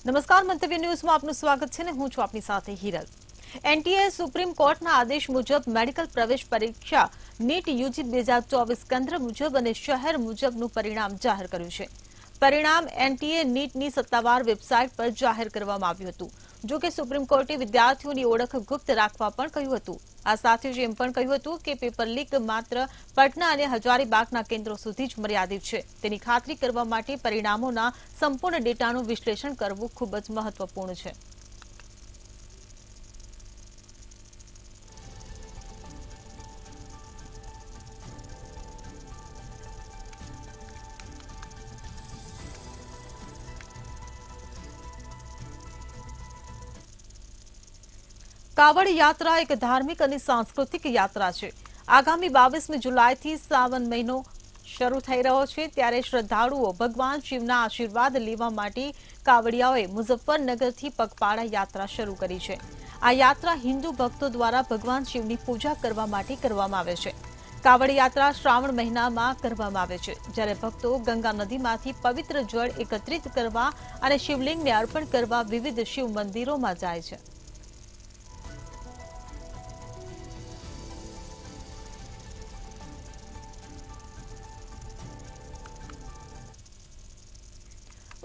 નમસ્કાર, મંતવ્ય ન્યૂઝમાં આપનું સ્વાગત છે ને હું છું આપની સાથે હિરલ। એનટીએ સુપ્રીમ કોર્ટના આદેશ મુજબ મેડિકલ પ્રવેશ પરીક્ષા નીટ યુજી 2024 કેન્દ્ર મુજબ અને શહેર મુજબનું પરિણામ જાહેર કર્યું છે। પરિણામ એનટીએ નીટની સત્તાવાર વેબસાઇટ પર જાહેર કરવામાં આવ્યું હતું। જો કે સુપ્રીમ કોર્ટે વિદ્યાર્થીઓની ઓળખ ગુપ્ત રાખવા પણ કહ્યું હતું। આ સાથે જ એમ પણ કહ્યું હતું કે પેપર લીક માત્ર પટના અને હજારીબાગના કેન્દ્રો સુધી જ મર્યાદિત છે। તેની ખાતરી કરવા માટે પરિણામોના સંપૂર્ણ ડેટાનું વિશ્લેષણ કરવું ખૂબ જ મહત્વપૂર્ણ છે। કાવડ યાત્રા એક ધાર્મિક અને સાંસ્કૃતિક યાત્રા છે। આગામી 22મી જુલાઈથી સાવન મહિનો શરૂ થઈ રહ્યો છે, ત્યારે શ્રદ્ધાળુઓ ભગવાન શિવના આશીર્વાદ લેવા માટે કાવડિયાઓએ મુઝફ્ફરનગરથી પગપાળા યાત્રા શરૂ કરી છે। આ યાત્રા હિન્દુ ભક્તો દ્વારા ભગવાન શિવની પૂજા કરવા માટે કરવામાં આવે છે। કાવડ યાત્રા શ્રાવણ મહિનામાં કરવામાં આવે છે, જ્યારે ભક્તો ગંગા નદીમાંથી પવિત્ર જળ એકત્રિત કરવા અને શિવલિંગને અર્પણ કરવા વિવિધ શિવ મંદિરોમાં જાય છે।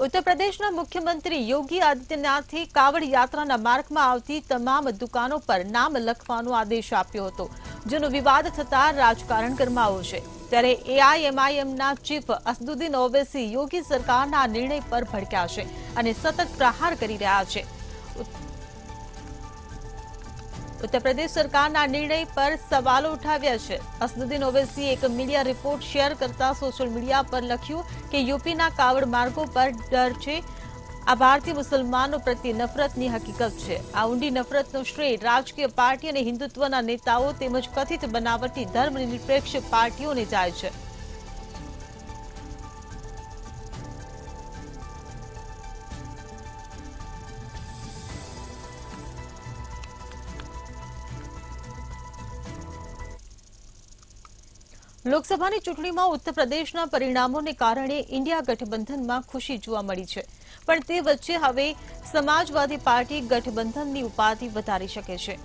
उत्तर प्रदेशના મુખ્યમંત્રી યોગી આદિત્યનાથે કાવડ યાત્રાના માર્ગમાં આવતી તમામ દુકાનો પર નામ લખવાનો આદેશ આપ્યો હતો, જેનો વિવાદ થતા રાજકારણ ગરમાયું છે। ત્યારે એઆઈએમઆઈએમના ચીફ અસદુદ્દીન ઓવૈસી યોગી સરકારના આ નિર્ણય પર ભડક્યા છે અને સતત પ્રહાર કરી રહ્યા છે। उत्तर प्रदेश सरकारના નિર્ણય પર સવાલો ઉઠાવ્યા છે। અસદુદ્દીન ઓવૈસીએ એક મીડિયા રિપોર્ટ શેર કરતા સોશિયલ મીડિયા પર લખ્યું કે યુપીના કાવડ માર્ગો પર ડર છે। આ ભારતીય મુસલમાનો પ્રત્યે નફરતની હકીકત છે। આ ઊંડી નફરતનો શ્રેય રાજકીય પાર્ટી અને હિન્દુત્વના નેતાઓ તેમજ કથિત બનાવટી ધર્મનિરપેક્ષ પાર્ટીઓને જાય છે। લોકસભાની ચૂંટણીમાં ઉત્તર પ્રદેશના પરિણામોને કારણે ઇન્ડિયા ગઠબંધનમાં ખુશી જોવા મળી છે, પણ તે વચ્ચે હવે સમાજવાદી પાર્ટી ગઠબંધનની ઉપાધિ વધારી શકે છે।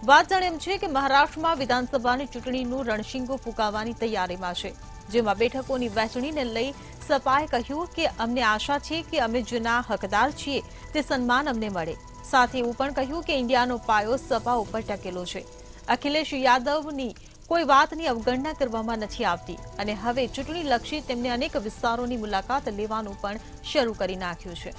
વાત જાણે એમ છે કે મહારાષ્ટ્રમાં વિધાનસભાની ચૂંટણીનું રણશીંગો ફૂંકાવાની તૈયારીમાં છે, જેમાં બેઠકોની વહેંચણીને લઈ સપાએ કહ્યું કે અમને આશા છે કે અમે જેના હકદાર છીએ તે સન્માન અમને મળે। સાથે એવું પણ કહ્યું કે ઇન્ડિયાનો પાયો સપા ઉપર ટકેલો છે। અખિલેશ યાદવની કોઈ વાતની અવગણના કરવામાં નથી આવતી અને હવે ચૂંટણીલક્ષી તેમને અનેક વિસ્તારોની મુલાકાત લેવાનું પણ શરૂ કરી નાખ્યું છે।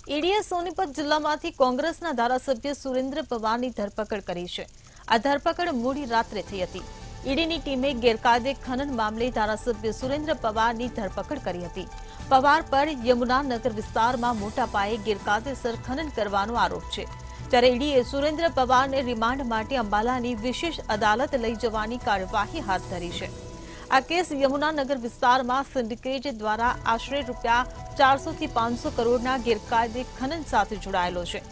ઈડીએ સોનીપત જિલ્લામાંથી કોંગ્રેસના ધારાસભ્ય સુરેન્દ્ર પવારની ધરપકડ કરી છે। આ ધરપકડ મોડી રાત્રે થઈ હતી। ઈડીની ટીમે ગેરકાયદે ખનન મામલે ધારાસભ્ય સુરેન્દ્ર પવારની ધરપકડ કરી હતી। પવાર પર યમુનાનગર વિસ્તારમાં મોટા પાયે ગેરકાયદેસર ખનન કરવાનો આરોપ છે, ત્યારે ઈડીએ સુરેન્દ્ર પવારને રિમાન્ડ માટે અંબાલાની વિશેષ અદાલત લઈ જવાની કાર્યવાહી હાથ ધરી છે। આ કેસ યમુનાનગર વિસ્તારમાં સિન્ડિકેટ દ્વારા આશરે ₹400 થી 500 કરોડના ગેરકાયદે ખનન સાથે જોડાયેલો છે।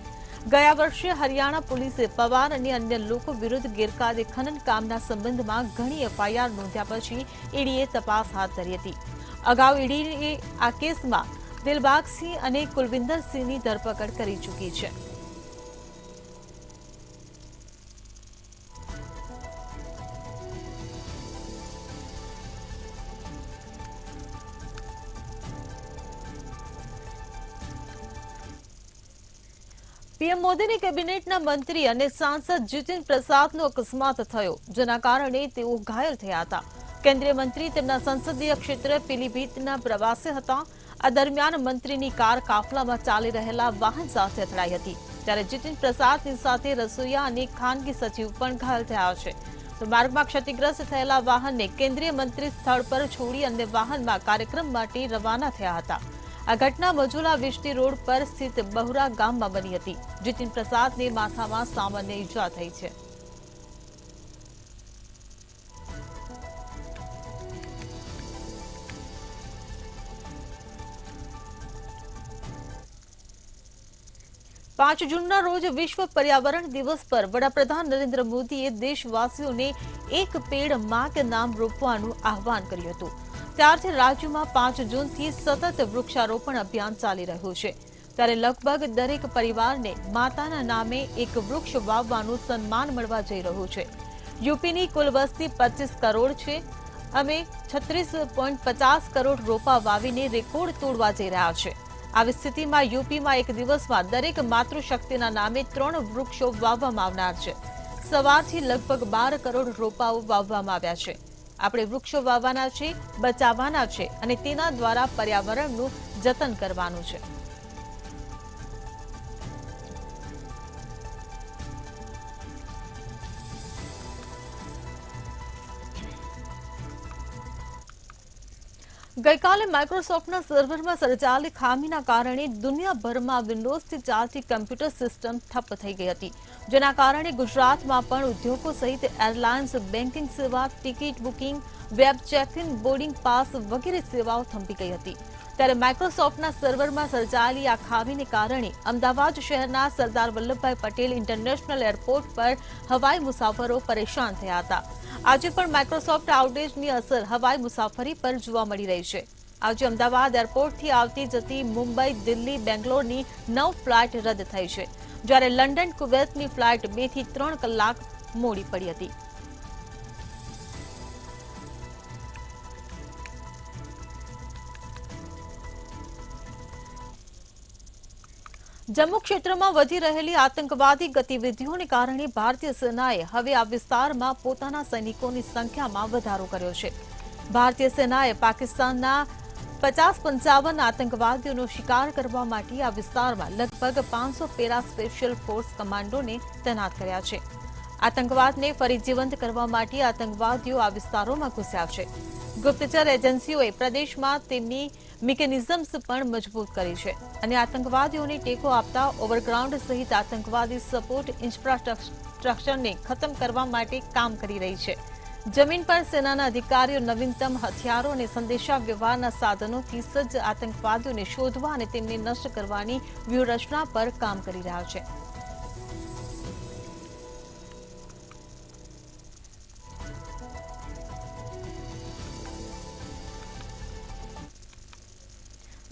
ગયા વર્ષે હરિયાણા પોલીસે પવાર અને અન્ય લોકો વિરુદ્ધ ગેરકાયદે ખનન કામના સંબંધમાં ઘણી એફઆઈઆર નોંધ્યા પછી ઈડીએ તપાસ હાથ ધરી હતી। અગાઉ ઈડીએ આ કેસમાં દિલબાગસિંહ અને કુલવિંદરસિંહની ધરપકડ કરી ચૂકી છે। પીએમ મોદીની કેબિનેટના મંત્રી અને સાંસદ જીતેન પ્રસાદનો અકસ્માત થયો, જેના કારણે તેઓ ઘાયલ થયા હતા। કેન્દ્રીય મંત્રી તેમના સંસદીય ક્ષેત્ર પીલીભીતના પ્રવાસે હતા। આ દરમિયાન મંત્રીની કાર કાફલામાં ચાલી રહેલા વાહન સાથે અથડાઈ હતી, ત્યારે જીતેન પ્રસાદની સાથે રસોઈયા અને ખાનગી સચિવ પણ ઘાયલ થયા છે। તો માર્ગમાં ક્ષતિગ્રસ્ત થયેલા વાહનને કેન્દ્રીય મંત્રી સ્થળ પર છોડી અન્ય વાહનમાં કાર્યક્રમ માટે રવાના થયા હતા। આ ઘટના મજુલા વિષ્ટી રોડ પર સ્થિત બહુરા ગામમાં બની હતી। જીતેન પ્રસાદને માથામાં સામાન્ય ઈજા થઈ છે। 5 જૂનના રોજ વિશ્વ પર્યાવરણ દિવસ પર વડાપ્રધાન નરેન્દ્ર મોદીએ દેશવાસીઓને એક પેડ માં કે નામ રોપવાનું આહવાન કર્યું હતું. ત્યારથી રાજ્યમાં 5 જૂનથી સતત વૃક્ષારોપણ અભિયાન ચાલી રહ્યું છે. ત્યારે લગભગ દરેક પરિવારને માતાના નામે એક વૃક્ષ વાવવાનું સન્માન મળવા જઈ રહ્યું છે. યુપીની કુલ વસ્તી 25 કરોડ છે. અમે 36.50 કરોડ રોપા વાવીને રેકોર્ડ તોડવા જઈ રહ્યા છે. આવી સ્થિતિમાં યુપીમાં એક દિવસમાં દરેક માતૃશક્તિના નામે 3 વૃક્ષો વાવવામાં આવનાર છે. સવારથી લગભગ 12 કરોડ રોપાઓ વાવવામાં આવ્યા છે. આપણે વૃક્ષો વાવવાના છે, બચાવવાના છે અને તેના દ્વારા પર્યાવરણનું જતન કરવાનું છે. ગઈકાલે માઇક્રોસોફ્ટના સર્વરમાં સર્જાયેલી ખામીના કારણે દુનિયાભરમાં વિન્ડોઝથી ચાલતી કમ્પ્યુટર સિસ્ટમ ઠપ્પ થઈ ગઈ હતી. જેના કારણે ગુજરાતમાં પણ ઉદ્યોગો સહિત એરલાઇન્સ, બેન્કિંગ સેવા, ticket booking, web check-in, boarding pass વગેરે સેવાઓ થંભી ગઈ હતી. ત્યારે માઇક્રોસોફ્ટના સર્વરમાં સર્જાયેલી આ ખામીને કારણે અમદાવાદ શહેરના સરદાર વલ્લભભાઈ પટેલ ઇન્ટરનેશનલ એરપોર્ટ પર હવાઈ મુસાફરો પરેશાન થયા હતા. આજે પણ માઇક્રોસોફ્ટ આઉટેજની અસર હવાઈ મુસાફરી પર જોવા મળી રહી છે. આજે અમદાવાદ એરપોર્ટથી આવતી જતી મુંબઈ, દિલ્હી, બેંગ્લોરની 9 ફ્લાઇટ રદ થઈ છે. જ્યારે લંડન, કુવૈતની ફ્લાઇટ 2 થી 3 કલાક મોડી પડી હતી. જમ્મુ ક્ષેત્રમાં વધી રહેલી આતંકવાદી ગતિવિધિઓને કારણે ભારતીય સેનાએ હવે આ વિસ્તારમાં પોતાના સૈનિકોની સંખ્યામાં વધારો કર્યો છે. ભારતીય સેનાએ પાકિસ્તાનના 50-55 આતંકવાદીઓનો શિકાર કરવા માટે આ વિસ્તારમાં લગભગ 500 પેરા સ્પેશિયલ ફોર્સ કમાન્ડોને તૈનાત કર્યા છે. આતંકવાદને ફરી જીવંત કરવા માટે આતંકવાદીઓ આ વિસ્તારોમાં ઘૂસ્યા છે. ગુપ્તચર એજન્સીઓએ પ્રદેશમાં તેમની મિકેનિઝમ્સ પણ મજબૂત કરી છે અને આતંકવાદીઓને ટેકો આપતા ઓવરગ્રાઉન્ડ સહિત આતંકવાદી સપોર્ટ ઇન્ફ્રાસ્ટ્રક્ચરને ખતમ કરવા માટે કામ કરી રહી છે. જમીન પર સેનાના અધિકારીઓ નવીનતમ હથિયારો અને સંદેશા વ્યવહારના સાધનોથી સજ્જ આતંકવાદીઓને શોધવા અને તેમને નષ્ટ કરવાની વ્યૂહરચના પર કામ કરી રહ્યા છે.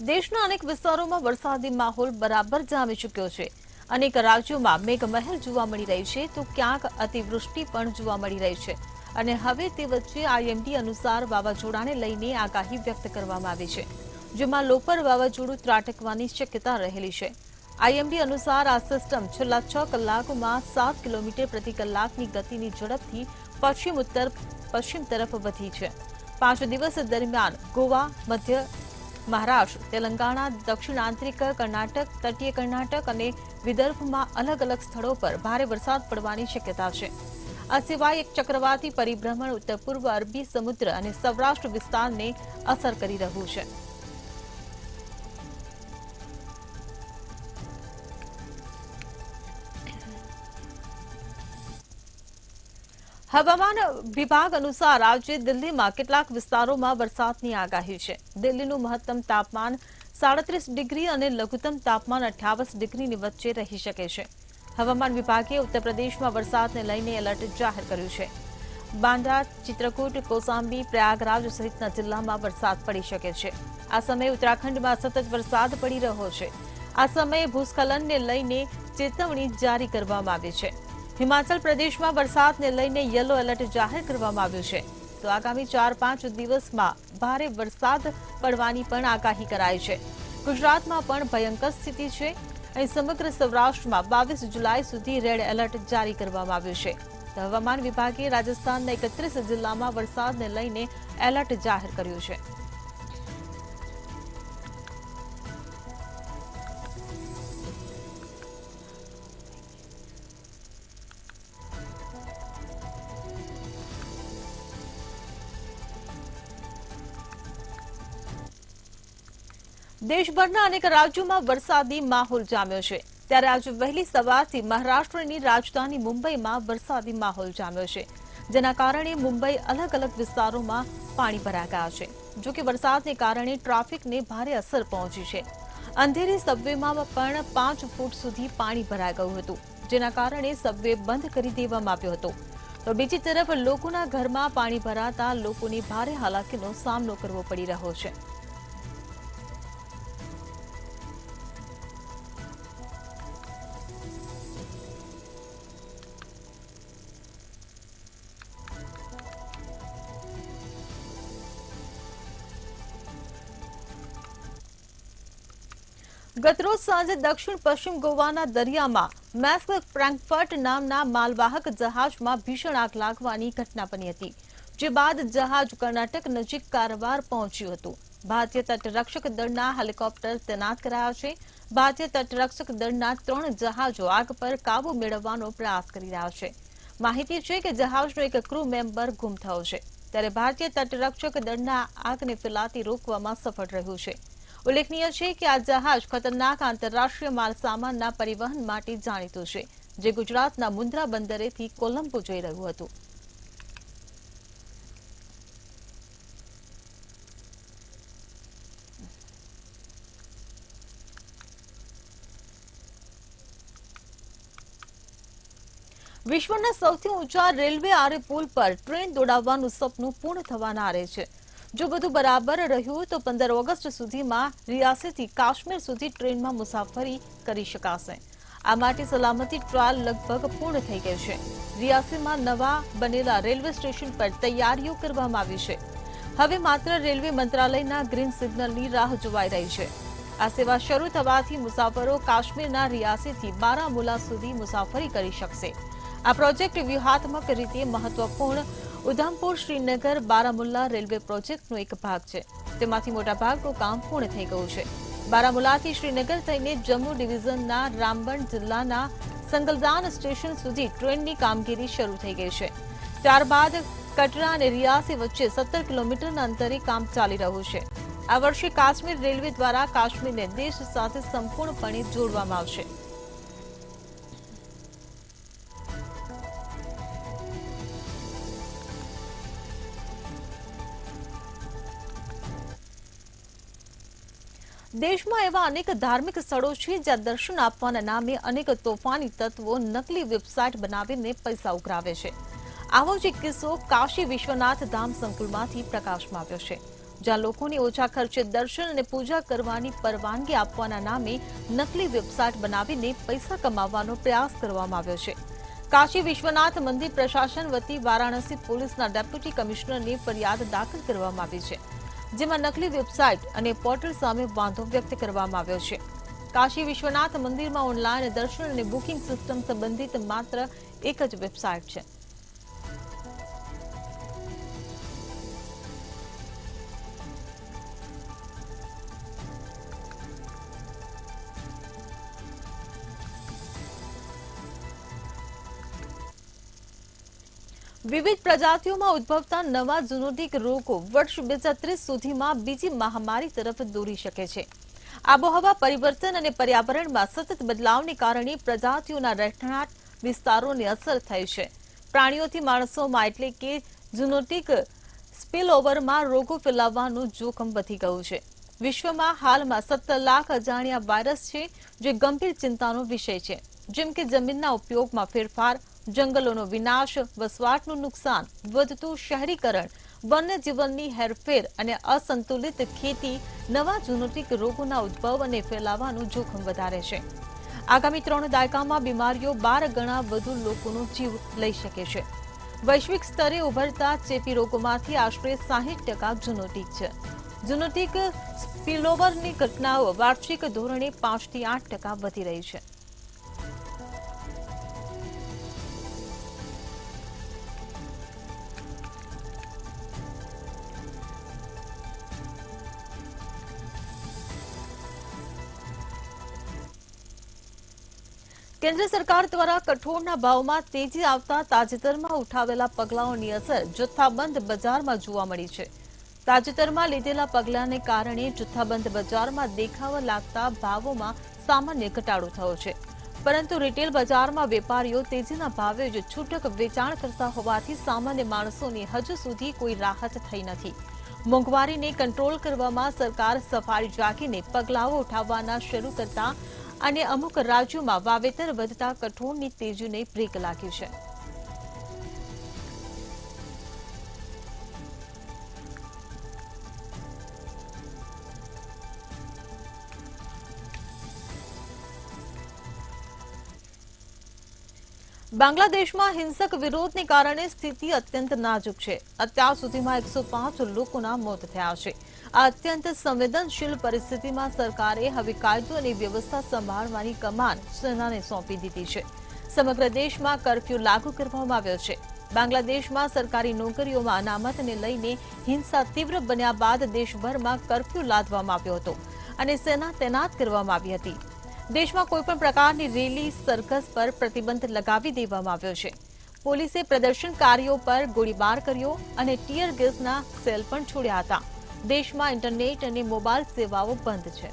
દેશના અનેક વિસ્તારોમાં વરસાદી માહોલ બરાબર જામી ચૂક્યો છે. અનેક રાજ્યોમાં મેઘમહેર જોવા મળી રહી છે તો ક્યાંક અતિવૃષ્ટિ પણ જોવા મળી રહી છે. અને હવે તે વચ્ચે આઈએમડી અનુસાર વાવાઝોડાને લઈને આગાહી વ્યક્ત કરવામાં આવી છે, જેમાં લોપર વાવાઝોડું ત્રાટકવાની શક્યતા રહેલી છે. આઈએમડી અનુસાર આ સિસ્ટમ છેલ્લા 6 કલાકોમાં 7 કિલોમીટર પ્રતિ કલાકની ગતિની ઝડપથી પશ્ચિમ-ઉત્તર પશ્ચિમ તરફ વધી છે. 5 દિવસ દરમિયાન ગોવા, મધ્ય મહારાષ્ટ્ર, તેલંગાણા, દક્ષિણ આંતરિક કર્ણાટક, તટીય કર્ણાટક અને વિદર્ભમાં અલગ અલગ સ્થળો પર ભારે વરસાદ પડવાની શક્યતા છે. આ સિવાય એક ચક્રવાતી પરિભ્રમણ ઉત્તર પૂર્વ અરબી સમુદ્ર અને સૌરાષ્ટ્ર વિસ્તારને અસર કરી રહ્યું છે. હવામાન વિભાગ અનુસાર આજે દિલ્હીમાં કેટલાક વિસ્તારોમાં વરસાદની આગાહી છે. દિલ્હીનું મહત્તમ તાપમાન 37 ડિગ્રી અને લઘુત્તમ તાપમાન 28 ડિગ્રીની વચ્ચે રહી શકે છે. હવામાન વિભાગે ઉત્તર પ્રદેશમાં વરસાદને લઈને એલર્ટ જાહેર કર્યું છે. બાંદ્રા, ચિત્રકૂટ, કૌશાંબી, પ્રયાગરાજ સહિતના જિલ્લામાં વરસાદ પડી શકે છે. આ સમયે ઉત્તરાખંડમાં સતત વરસાદ પડી રહ્યો છે. આ સમયે ભૂસ્ખલનને લઈને ચેતવણી જારી કરવામાં આવી છે. હિમાચલ પ્રદેશમાં વરસાદને લઈને યલો એલર્ટ જાહેર કરવામાં આવ્યું છે. તો આગામી 4-5 દિવસમાં ભારે વરસાદ પડવાની પણ આગાહી કરાઈ છે. ગુજરાતમાં પણ ભયંકર સ્થિતિ છે. અહીં સમગ્ર સૌરાષ્ટ્રમાં 22 જુલાઈ સુધી રેડ એલર્ટ જારી કરવામાં આવ્યું છે. તો હવામાન વિભાગે રાજસ્થાનના 31 જિલ્લામાં વરસાદને લઈને એલર્ટ જાહેર કર્યું છે. દેશભરના અનેક રાજ્યોમાં વરસાદી માહોલ જામ્યો છે. ત્યારે આજે વહેલી સવારથી મહારાષ્ટ્રની રાજધાની મુંબઈમાં વરસાદી માહોલ જામ્યો છે, જેના કારણે મુંબઈ અલગ અલગ વિસ્તારોમાં પાણી ભરાઈ ગયા છે. જો કે વરસાદને કારણે ટ્રાફિકને ભારે અસર પહોંચી છે. અંધેરી સબવેમાં પણ 5 ફૂટ સુધી પાણી ભરાઈ ગયું હતું, જેના કારણે સબવે બંધ કરી દેવામાં આવ્યો હતો. તો બીજી તરફ લોકોના ઘરમાં પાણી ભરાતા લોકોને ભારે હાલાકીનો સામનો કરવો પડી રહ્યો છે. ગતરોજ સાંજે દક્ષિણ પશ્ચિમ ગોવાના દરિયામાં મેસ્ક ફ્રેન્કફર્ટ નામના માલવાહક જહાજમાં ભીષણ આગ લાગવાની ઘટના બની હતી, જે બાદ જહાજ કર્ણાટક નજીક કારવાર પહોંચ્યું હતું. ભારતીય તટરક્ષક દળના હેલિકોપ્ટર તૈનાત કરાયા છે. ભારતીય તટરક્ષક દળના 3 જહાજો આગ પર કાબુ મેળવવાનો પ્રયાસ કરી રહ્યા છે. માહિતી છે કે જહાજનો એક ક્રૂ મેમ્બર ગુમ થયો છે, ત્યારે ભારતીય તટરક્ષક દળના આગને ફેલાતી રોકવામાં સફળ રહ્યું છે. ઉલ્લેખનીય છે કે આ જહાજ ખતરનાક આંતરરાષ્ટ્રીય માલસામાનના પરિવહન માટે જાણીતું છે, જે ગુજરાતના મુન્દ્રા બંદરેથી કોલંબો જઈ રહ્યું હતું. વિશ્વના સૌથી ઊંચા રેલવે આરે પુલ પર ટ્રેન દોડાવવાનું સપનું પૂર્ણ થવાના આરે છે. જો બધું બરાબર રહ્યું તો 15 ઓગસ્ટ સુધીમાં રિયાસીથી કાશ્મીર સુધી ટ્રેનમાં મુસાફરી કરી શકાશે. આ માટે સલામતી ટ્રાયલ લગભગ પૂર્ણ થઈ ગઈ છે. રિયાસીમાં નવા બનેલા રેલવે સ્ટેશન પર તૈયારીઓ કરવામાં આવી છે. હવે માત્ર રેલવે મંત્રાલયના ગ્રીન સિગ્નલની રાહ જોવાઈ રહી છે. આ સેવા શરૂ થવાથી મુસાફરો કાશ્મીરના રિયાસીથી બારામુલા સુધી મુસાફરી કરી શકશે. આ પ્રોજેક્ટ વ્યૂહાત્મક રીતે મહત્વપૂર્ણ ઉધમપુર શ્રીનગર બારામુલ્લા રેલવે પ્રોજેક્ટનો એક ભાગ છે. તેમાંથી મોટાભાગનું કામ પૂર્ણ થઈ ગયું છે. બારામુલ્લાથી શ્રીનગર થઈને જમ્મુ ડિવિઝનના રામબન જિલ્લાના સંગલદાન સ્ટેશન સુધી ટ્રેનની કામગીરી શરૂ થઈ ગઈ છે. ત્યારબાદ કટરા અને રિયાસી વચ્ચે 17 કિલોમીટરના અંતરે કામ ચાલી રહ્યું છે. આ વર્ષે કાશ્મીર રેલવે દ્વારા કાશ્મીરને દેશ સાથે સંપૂર્ણપણે જોડવામાં આવશે. દેશમાં એવા અનેક ધાર્મિક સ્થળો છે જ્યાં દર્શન આપવાના નામે અનેક તોફાની તત્વો નકલી વેબસાઇટ બનાવીને પૈસા ઉઘરાવે છે. આવો જ એક કિસ્સો કાશી વિશ્વનાથ ધામ સંકુલમાંથી પ્રકાશમાં આવ્યો છે, જ્યાં લોકોને ઓછા ખર્ચે દર્શન અને પૂજા કરવાની પરવાનગી આપવાના નામે નકલી વેબસાઇટ બનાવીને પૈસા કમાવવાનો પ્રયાસ કરવામાં આવ્યો છે. કાશી વિશ્વનાથ મંદિર પ્રશાસન વતી વારાણસી પોલીસના ડેપ્યુટી કમિશનરને ફરિયાદ દાખલ કરવામાં આવી છે, જેમાં નકલી વેબસાઇટ અને પોર્ટલ સામે વાંધો વ્યક્ત કરવામાં આવ્યો છે. કાશી વિશ્વનાથ મંદિરમાં ઓનલાઈન દર્શન અને બુકિંગ સિસ્ટમ સંબંધિત માત્ર એક જ વેબસાઇટ છે. વિવિધ પ્રજાતિઓમાં ઉદ્ભવતા નવા ઝૂનોટિક રોગો વર્ષ 2030 સુધીમાં બીજી મહામારી તરફ દોરી શકે છે. આબોહવા પરિવર્તન અને પર્યાવરણમાં સતત બદલાવને કારણે પ્રજાતિઓના રહેઠાણ વિસ્તારોને અસર થઈ છે. પ્રાણીઓથી માણસોમાં એટલે કે ઝૂનોટિક સ્પિલઓવરમાં રોગો ફેલાવવાનું જોખમ વધી ગયું છે. વિશ્વમાં હાલમાં 17 લાખ અજાણ્યા વાયરસ છે, જે ગંભીર ચિંતાનો વિષય છે, જેમ કે જમીનના ઉપયોગમાં ફેરફાર, જંગલોનો વિનાશ, વસવાટનું નુકસાન, વધતું શહેરીકરણ, વન્યજીવનની હેરફેર અને અસંતુલિત ખેતી નવા ઝૂનોટિક રોગોના ઉદ્ભવ અને ફેલાવાનું જોખમ વધારે છે. આગામી 3 દાયકામાં બીમારીઓ 12 ગણા વધુ લોકોનો જીવ લઈ શકે છે. વૈશ્વિક સ્તરે ઉભરતા ચેપી રોગોમાંથી આશરે 60% ઝૂનોટિક છે. ઝૂનોટિક સ્પિલઓવરની ઘટનાઓ વાર્ષિક ધોરણે 5 થી 8% વધી રહી છે. કેન્દ્ર સરકાર દ્વારા કઠોળના ભાવમાં તેજી આવતા તાજેતરમાં ઉઠાવેલા પગલાઓની અસર જથ્થાબંધ બજારમાં જોવા મળી છે. તાજેતરમાં લીધેલા પગલાંને કારણે જથ્થાબંધ બજારમાં દેખાવા લાગતા ભાવોમાં સામાન્ય ઘટાડો થયો છે, પરંતુ રિટેલ બજારમાં વેપારીઓ તેજીના ભાવે જ છૂટક વેચાણ કરતા હોવાથી સામાન્ય માણસોને હજુ સુધી કોઈ રાહત થઈ નથી. મોંઘવારીને કંટ્રોલ કરવામાં સરકાર સફાળી જાગીને પગલાઓ ઉઠાવવાના શરૂ કરતા અને અમુક રાજ્યોમાં વાવેતર વધતા કઠોળની તેજીને બ્રેક લાગ્યું છે. બાંગ્લાદેશમાં હિંસક વિરોધને કારણે સ્થિતિ અત્યંત નાજુક છે. અત્યાર સુધીમાં 105 લોકોના મોત થયા છે. આ અત્યંત સંવેદનશીલ પરિસ્થિતિમાં સરકારે હવે કાયદો અને વ્યવસ્થા સંભાળવાની કમાન સેનાને સોંપી દીધી છે. સમગ્ર દેશમાં કર્ફ્યુ લાગુ કરવામાં આવ્યો છે. બાંગ્લાદેશમાં સરકારી નોકરીઓમાં અનામતને લઈને હિંસા તીવ્ર બન્યા બાદ દેશભરમાં કર્ફ્યુ લાદવામાં આવ્યો હતો અને સેના તૈનાત કરવામાં આવી હતી. દેશમાં કોઈપણ પ્રકારની રેલી સરઘસ પર પ્રતિબંધ લગાવી દેવામાં આવ્યો છે. પોલીસે પ્રદર્શનકારીઓ પર ગોળીબાર કર્યો અને ટીયર ગેસના સેલ પણ છોડ્યા હતા. દેશમાં ઇન્ટરનેટ અને મોબાઈલ સેવાઓ બંધ છે.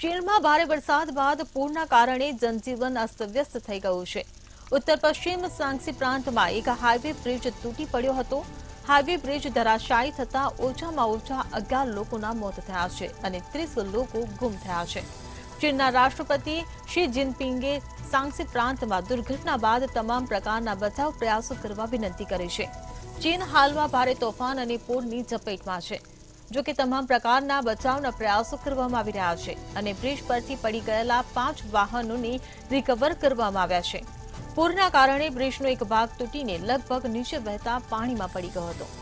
ચીનમાં ભારે વરસાદ બાદ પૂરના કારણે જનજીવન અસ્તવ્યસ્ત થઈ ગયું છે. ઉત્તર પશ્ચિમ સાંગસી પ્રાંતમાં એક હાઈવે બ્રિજ તૂટી પડ્યો હતો. હાઈવે બ્રિજ ધરાશાયી થતા ઓછામાં ઓછા 11 લોકોના મોત થયા છે અને 30 લોકો ગુમ થયા છે. ચીનના રાષ્ટ્રપતિ શી જિનપિંગે સાંગસી પ્રાંતમાં દુર્ઘટના બાદ તમામ પ્રકારના બચાવ પ્રયાસો કરવા વિનંતી કરી છે. ચીન હાલમાં ભારે તોફાન અને પૂરની ઝપેટમાં છે. જો કે તમામ પ્રકારના બચાવના પ્રયાસો કરવામાં આવી રહ્યા છે અને બ્રિજ પરથી પડી ગયેલા 5 વાહનોને રિકવર કરવામાં આવ્યા છે. પૂરના કારણે બ્રિજનો એક ભાગ તૂટીને લગભગ નીચે વહેતા પાણીમાં પડી ગયો હતો.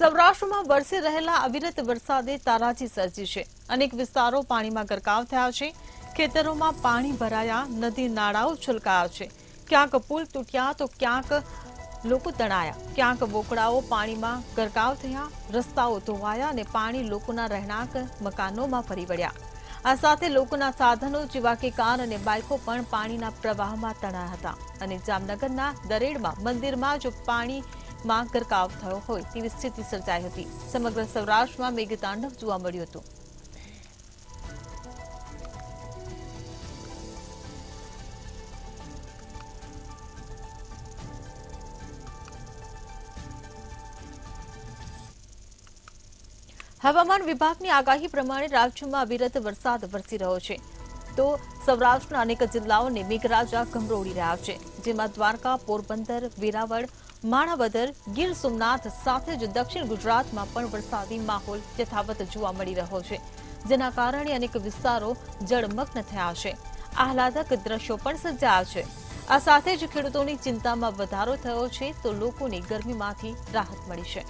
સૌરાષ્ટ્રમાં વરસી રહેલા અવિરત વરસાદે તારાજી સર્જી છે. અનેક વિસ્તારો પાણીમાં ગરકાવ થયા છે. ખેતરોમાં પાણી ભરાયા, નદી નાળાઓ છલકાયા છે. ક્યાંક પુલ તૂટ્યા તો ક્યાંક લોકો તણાયા, ક્યાંક બોકડાઓ પાણીમાં ગરકાવ થયા, રસ્તાઓ ધોવાયા અને પાણી લોકોના રહેણાંક મકાનોમાં ફરી વળ્યા. આ સાથે લોકોના સાધનો જેવા કે કાર અને બાઇકો પણ પાણીના પ્રવાહમાં તણાયા હતા અને જામનગરના દરેડમાં મંદિરમાં જ પાણીમાં ગરકાવ થયો હોય તેવી સ્થિતિ સર્જાઈ હતી. સમગ્ર સૌરાષ્ટ્રમાં મેઘતાંડવ જોવા મળ્યું હતું. હવામાન વિભાગની આગાહી પ્રમાણે રાજ્યમાં અવિરત વરસાદ વરસી રહ્યો છે તો સૌરાષ્ટ્રના અનેક જિલ્લાઓને મેઘરાજા ગમરોળી રહ્યા છે, જેમાં દ્વારકા, પોરબંદર, વેરાવળ, માણાવદર, ગીર સોમનાથ સાથે જ દક્ષિણ ગુજરાતમાં પણ વરસાદી માહોલ યથાવત જોવા મળી રહ્યો છે, જેના કારણે અનેક વિસ્તારો જળમગ્ન થયા છે. આહલાદક દ્રશ્યો પણ સર્જાયા છે. આ સાથે જ ખેડૂતોની ચિંતામાં વધારો થયો છે તો લોકોને ગરમીમાંથી રાહત મળી છે.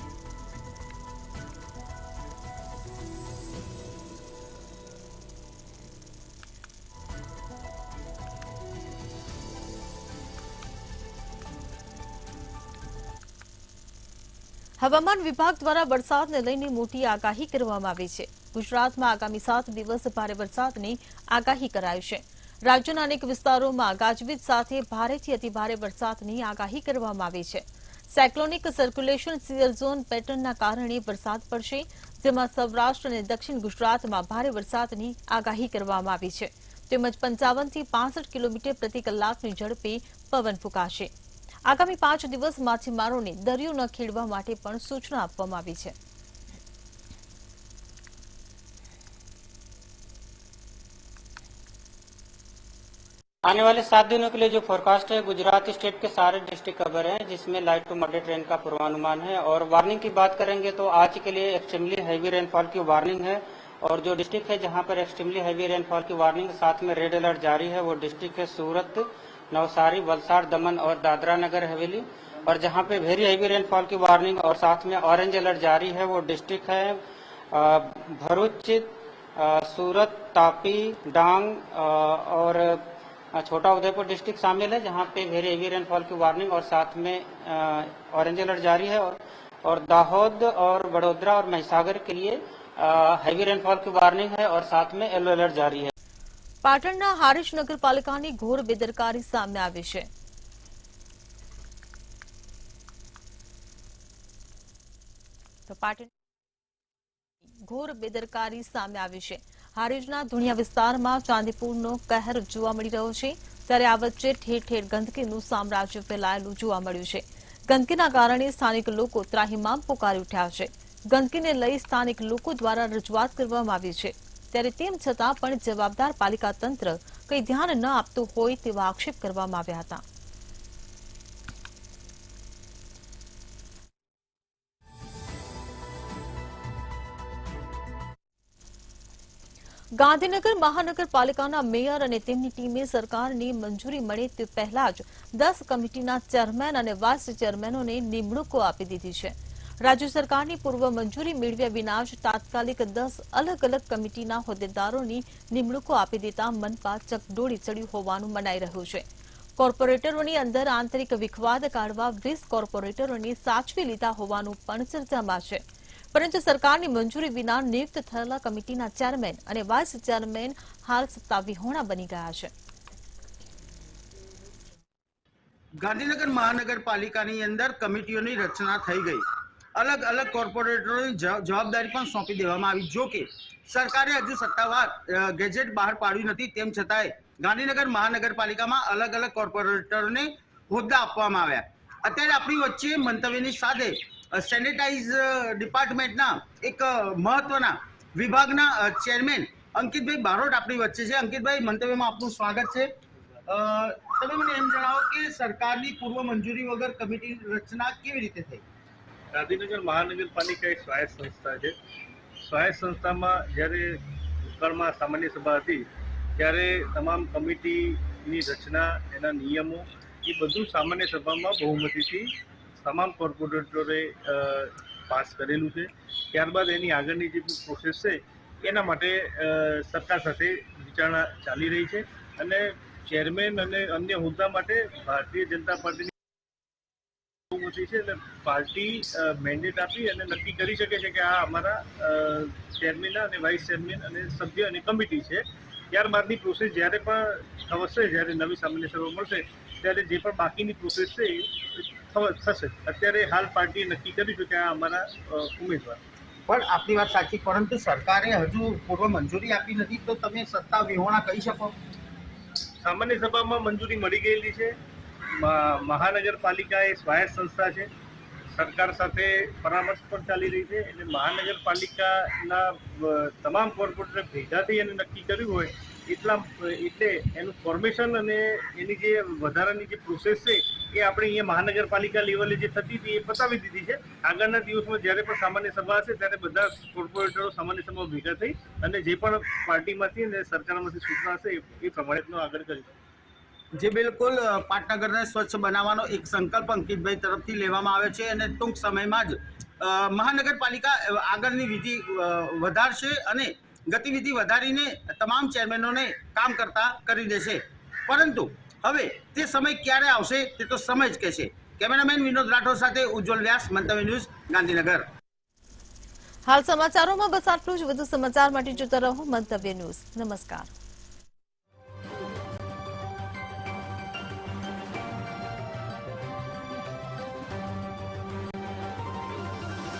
હવામાન વિભાગ દ્વારા વરસાદને લઈને મોટી આગાહી કરવામાં આવી છે. ગુજરાતમાં આગામી 7 દિવસ ભારે વરસાદની આગાહી કરાઈ છે. રાજ્યના અનેક વિસ્તારોમાં ગાજવીજ સાથે ભારેથી અતિભારે વરસાદની આગાહી કરવામાં આવી છે. સાયક્લોનિક સર્ક્યુલેશન સિયર ઝોન પેટર્નના કારણે વરસાદ પડશે, જેમાં સૌરાષ્ટ્ર અને દક્ષિણ ગુજરાતમાં ભારે વરસાદની આગાહી કરવામાં આવી છે. તેમજ 55 થી 65 કિલોમીટર પ્રતિ કલાકની ઝડપે પવન ફૂંકાશે. આગામી 5 દિવસ માછીમારોને દરિયો ન ખેડવા માટે પણ સૂચના આપવામાં આવી છે. आने वाले 7 दिनों के लिए जो फोरकास्ट है गुजरात स्टेट के सारे डिस्ट्रिक्ट कवर हैं, जिसमें लाइट टू मॉडरेट रेन का पूर्वानुमान है. और वार्निंग की बात करेंगे तो आज के लिए एक्सट्रीमली हैवी रेनफॉल की वार्निंग है. और जो डिस्ट्रिक्ट है जहां पर एक्सट्रीमली हैवी रेनफॉल की वार्निंग साथ में रेड अलर्ट जारी है वो डिस्ट्रिक्ट है सूरत, नवसारी, वलसाड़, दमन और दादरा नगर हवेली. और जहां पे वेरी हैवी रेनफॉल की वार्निंग और साथ में ऑरेंज अलर्ट जारी है वो डिस्ट्रिक्ट है भरूच, सूरत, तापी, डांग और छोटा उदयपुर डिस्ट्रिक्ट शामिल है, जहां पे वेरी हेवी रेनफॉल की वार्निंग और साथ में ऑरेंज अलर्ट जारी है, और दाहोद और वडोदरा और महिसागर के लिए हेवी रेनफॉल की वार्निंग है और साथ में येलो अलर्ट जारी है। પાટણના હારીજ નગરપાલિકાની ઘોર બેદરકારી સામે આવી છે. તો પાટણ ઘોર બેદરકારી સામે આવી છે. હારીજના ધુણિયા વિસ્તારમાં ચાંદીપુરનો કહેર જોવા મળી રહ્યો છે, ત્યારે આ વચ્ચે ઠેર ઠેર ગંદકીનું સામ્રાજ્ય ફેલાયેલું જોવા મળ્યું છે. ગંદકીના કારણે સ્થાનિક લોકો ત્રાહિમામ પોકારી ઉઠ્યા છે. ગંદકીને લઈ સ્થાનિક લોકો દ્વારા રજૂઆત કરવામાં આવી છે, ત્યારે તેમ છતાં પણ જવાબદાર પાલિકા તંત્ર કંઈ ધ્યાન ન આપતું હોય તેવા આક્ષેપ કરવામાં આવ્યા હતા. ગાંધીનગર મહાનગરપાલિકાના મેયર અને તેમની ટીમે સરકારની મંજૂરી મળે તે પહેલા જ 10 કમિટીના ચેરમેન અને વાઇસ ચેરમેનોને નિમણૂકો આપી દીધી છે. રાજ્ય સરકારની પૂર્વ મંજૂરી મેળવ્યા વિના જ તાત્કાલિક 10 અલગ અલગ કમિટીના હોદ્દેદારોની નિમણૂકો આપી દેતા મનપા ચકડોળી ચડ્યું હોવાનું મનાઈ રહ્યું છે. કોર્પોરેટરોની અંદર આંતરિક વિખવાદ કાઢવા 20 કોર્પોરેટરોને સાચવી લીધા હોવાનું પણ ચર્ચામાં છે. પરંતુ સરકારની મંજૂરી વિના નિયુક્ત થયેલા કમિટીના ચેરમેન અને વાઇસ ચેરમેન હાલ સત્તા વિહોણા બની ગયા છે. ગાંધીનગર મહાનગરપાલિકાની અંદર કમિટીઓની રચના થઈ ગઈ. અલગ અલગ કોર્પોરેટરોની જવાબદારી પણ સોંપી દેવામાં આવી. જો કે સરકારે હજુ સત્તાવાર ગેજેટ બહાર પાડ્યું નથી, તેમ છતાંય ગાંધીનગર મહાનગરપાલિકામાં અલગ અલગ કોર્પોરેટરોને હોદ્દા આપવામાં આવ્યા. અત્યારે આપણી વચ્ચે મંતવ્યની સાથે સેનેટાઇઝ ડિપાર્ટમેન્ટના એક મહત્વના વિભાગના ચેરમેન અંકિતભાઈ બારોટ આપણી વચ્ચે છે. અંકિતભાઈ, મંતવ્યમાં આપનું સ્વાગત છે. તમે મને એમ જણાવો કે સરકારની પૂર્વ મંજૂરી વગર કમિટી રચના કેવી રીતે થઈ? ગાંધીનગર મહાનગરપાલિકા એક સ્વાયત્ત સંસ્થા છે. સ્વાયત્ત સંસ્થામાં જ્યારે ભૂતકાળમાં સામાન્ય સભા હતી ત્યારે તમામ કમિટીની રચના, એના નિયમો એ બધું સામાન્ય સભામાં બહુમતીથી તમામ કોર્પોરેટરોએ પાસ કરેલું છે. ત્યારબાદ એની આગળની જે પ્રોસેસ છે એના માટે સરકાર સાથે વિચારણા ચાલી રહી છે, અને ચેરમેન અને અન્ય હોદ્દા માટે ભારતીય જનતા પાર્ટીની બહુમતી છે, એટલે પાર્ટી મેન્ડેટ આપી અને નક્કી કરી શકે છે કે આ અમારા ચેરમેન અને વાઇસ ચેરમેન અને સભ્ય અને કમિટી છે. ત્યારબાદની પ્રોસેસ જ્યારે પણ થશે, જ્યારે નવી સામાન્ય સભા મળશે ત્યારે જે પણ બાકીની પ્રોસેસ છે એ થશે. અત્યારે હાલ પાર્ટીએ નક્કી કર્યું છે કે આ અમારા ઉમેદવાર. પણ આપની વાત સાચી, પરંતુ સરકારે હજુ પૂર્વ મંજૂરી આપી નથી, તો તમે સત્તા વિહોણા કહી શકો? સામાન્ય સભામાં મંજૂરી મળી ગયેલી છે. મહાનગરપાલિકા એ સ્વાયત્ત સંસ્થા છે. સરકાર સાથે પરામર્શ પણ ચાલી રહી છે, એટલે મહાનગરપાલિકાના તમામ કોર્પોરેટર ભેગા થઈ અને નક્કી કર્યું હોય એટલે એનું ફોર્મેશન અને એની જે વધારાની જે પ્રોસેસ છે એ આપણે અહીંયા મહાનગરપાલિકા લેવલે જે થતી હતી એ પતાવી દીધી છે. આગળના દિવસમાં જ્યારે પણ સામાન્ય સભા હશે ત્યારે બધા કોર્પોરેટરો સામાન્ય સભામાં ભેગા થઈ અને જે પણ પાર્ટીમાંથી અને સરકારમાંથી સૂચના હશે એ પ્રમાણે આગળ કરીશું. જે બિલકુલ પાટનગરને સ્વચ્છ બનાવવાનો એક સંકલ્પ અંકિતભાઈ તરફથી લેવામાં આવે છે, અને ટૂંક સમયમાં જ મહાનગરપાલિકા આગળની વિધિ વધારશે અને ગતિવિધિ વધારીને તમામ ચેરમેનોને કામ કરતા કરી દેશે. પરંતુ હવે તે સમય ક્યારે આવશે તે તો સમય જ કહેશે. કેમેરામેન વિનોદ રાઠોડ સાથે ઉજ્જવલ વ્યાસ, મંતવ્ય ન્યૂઝ, ગાંધીનગર. હાલ સમાચારોમાં બસ આટલું જ. વધુ સમાચાર માટે જોતા રહો મંતવ્ય ન્યૂઝ. નમસ્કાર.